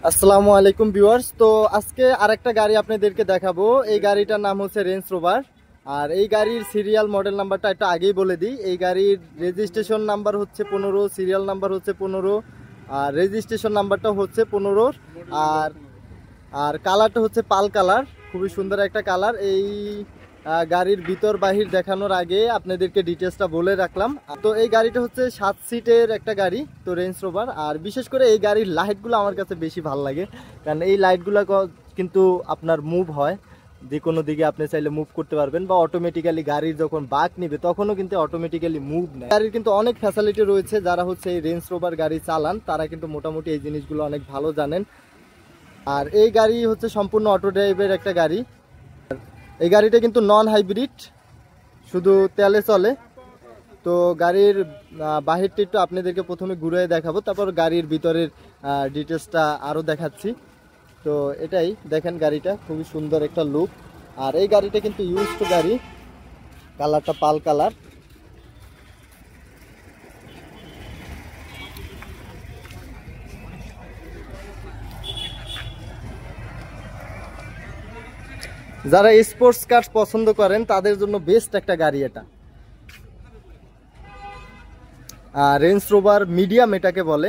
আসসালামু আলাইকুম ভিউয়ার্স। তো আজকে আরেকটা গাড়ি আপনাদেরকে দেখাবো। এই গাড়িটার নাম হচ্ছে রেঞ্জ রোভার। আর এই গাড়ির সিরিয়াল মডেল নাম্বারটা একটু আগেই বলে দিই। এই গাড়ির রেজিস্ট্রেশন নাম্বার হচ্ছে 15, সিরিয়াল নাম্বার হচ্ছে 15, আর রেজিস্ট্রেশন নাম্বারটা হচ্ছে 15। আর আর কালারটা হচ্ছে পাল কালার, খুবই সুন্দর একটা কালার। এই গাড়ির ভিতর বাহির দেখানোর আগে আপনাদেরকে ডিটেলসটা বলে রাখলাম। তো এই গাড়িটা হচ্ছে 7 সিটের একটা গাড়ি, তো রেঞ্জ রোভার। আর বিশেষ করে এই গাড়ির লাইটগুলো আমার কাছে বেশি ভালো লাগে, কারণ এই লাইটগুলো কিন্তু আপনার মুভ হয়, যে কোনো দিকে আপনি চাইলে মুভ করতে পারবেন, বা অটোমেটিক্যালি গাড়ির যখন বাঁক নিবে তখনও কিন্তু অটোমেটিক্যালি মুভ নেয়। গাড়ির কিন্তু অনেক ফ্যাসিলিটি রয়েছে। যারা হচ্ছে এই রেঞ্জ রোভার গাড়ি চালান তারা কিন্তু মোটামুটি এই জিনিসগুলো অনেক ভালো জানেন। আর এই গাড়ি হচ্ছে সম্পূর্ণ অটো ড্রাইভের একটা গাড়ি। এই গাড়িটা কিন্তু নন হাইব্রিড, শুধু তেলে চলে। তো গাড়ির বাহিরটা একটু আপনাদেরকে প্রথমে ঘুরে দেখাবো, তারপর গাড়ির ভিতরের ডিটেলসটা আরও দেখাচ্ছি। তো এটাই দেখেন, গাড়িটা খুবই সুন্দর একটা লুক। আর এই গাড়িটা কিন্তু ইউজড গাড়ি, কালারটা পাল কালার। যারা স্পোর্টস কার পছন্দ করেন তাদের জন্য বেস্ট একটা গাড়ি এটা। রেঞ্জ রোভার মিডিয়াম এটাকে বলে।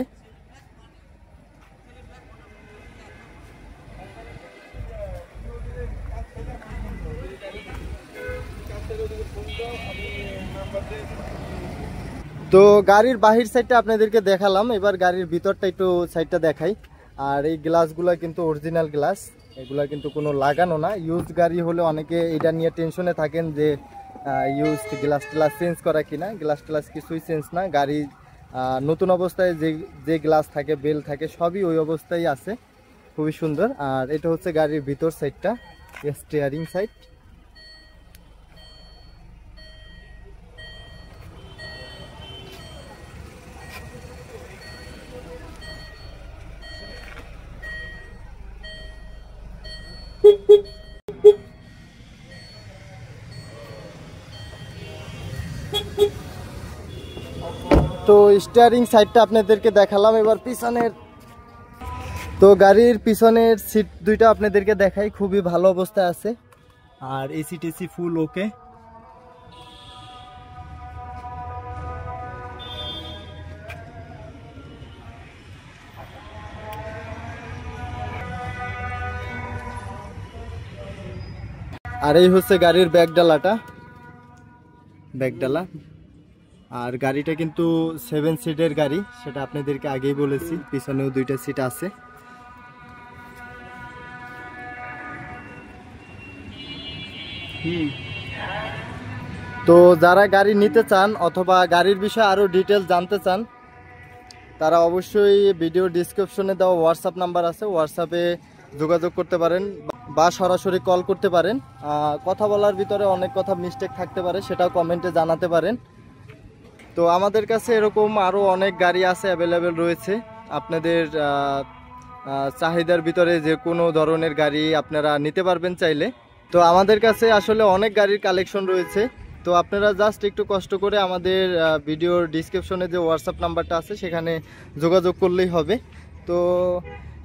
তো গাড়ির বাহির সাইডটা আপনাদেরকে দেখালাম, এবার গাড়ির ভিতরটা একটু সাইডটা দেখাই। আর এই গ্লাসগুলো কিন্তু অরিজিনাল গ্লাস, এগুলা কিন্তু কোনো লাগানো না। ইউজ গাড়ি হলে অনেকে এটা নিয়ে টেনশনে থাকেন যে ইউজ গ্লাস টেলাস চেঞ্জ করা কিনা। গ্লাস টেলাস কিছুই চেঞ্জ না, গাড়ি নতুন অবস্থায় যে গ্লাস থাকে, বেল থাকে, সবই ওই অবস্থায় আছে, খুবই সুন্দর। আর এটা হচ্ছে গাড়ির ভিতর সাইডটা, স্টিয়ারিং সাইড। তো স্টিয়ারিং সাইডটা আপনাদেরকে দেখালাম, এবার পিছনের। তো গাড়ির পিছনের সিট দুইটা আপনাদেরকে দেখাই, খুবই ভালো অবস্থায় আছে। আর এসি টেসি ফুল ওকে। আর এই হচ্ছে গাড়ির ব্যাকডালাটা, ব্যাকডালা। আর গাড়িটা কিন্তু 7 সিটের গাড়ি, সেটা আপনাদেরকে আগেই বলেছি। পিছনেও দুইটা সিট আছে। তো যারা গাড়ি নিতে চান অথবা গাড়ির বিষয়ে আরো ডিটেলস জানতে চান, তারা অবশ্যই ভিডিও ডিসক্রিপশনে দেওয়া হোয়াটসঅ্যাপ নাম্বার আছে, হোয়াটসঅ্যাপে যোগাযোগ করতে পারেন বা সরাসরি কল করতে পারেন। কথা বলার ভিতরে অনেক কথা মিস্টেক থাকতে পারে, সেটাও কমেন্টে জানাতে পারেন। তো আমাদের কাছে এরকম আরও অনেক গাড়ি আছে, অ্যাভেলেবেল রয়েছে। আপনাদের চাহিদার ভিতরে যে কোনো ধরনের গাড়ি আপনারা নিতে পারবেন চাইলে। তো আমাদের কাছে আসলে অনেক গাড়ির কালেকশন রয়েছে। তো আপনারা জাস্ট একটু কষ্ট করে আমাদের ভিডিওর ডিসক্রিপশনে যে হোয়াটসঅ্যাপ নাম্বারটা আছে সেখানে যোগাযোগ করলেই হবে। তো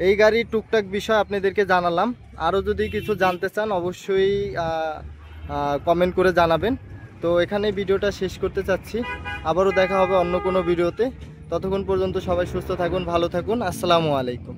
এই গাড়ির টুকটাক বিষয় আপনাদেরকে জানালাম। আরও যদি কিছু জানতে চান অবশ্যই কমেন্ট করে জানাবেন। তো এখানে ভিডিওটা শেষ করতে চাচ্ছি, আবারও দেখা হবে অন্য কোনো ভিডিওতে। ততক্ষণ পর্যন্ত সবাই সুস্থ থাকুন, ভালো থাকুন। আসসালামু আলাইকুম।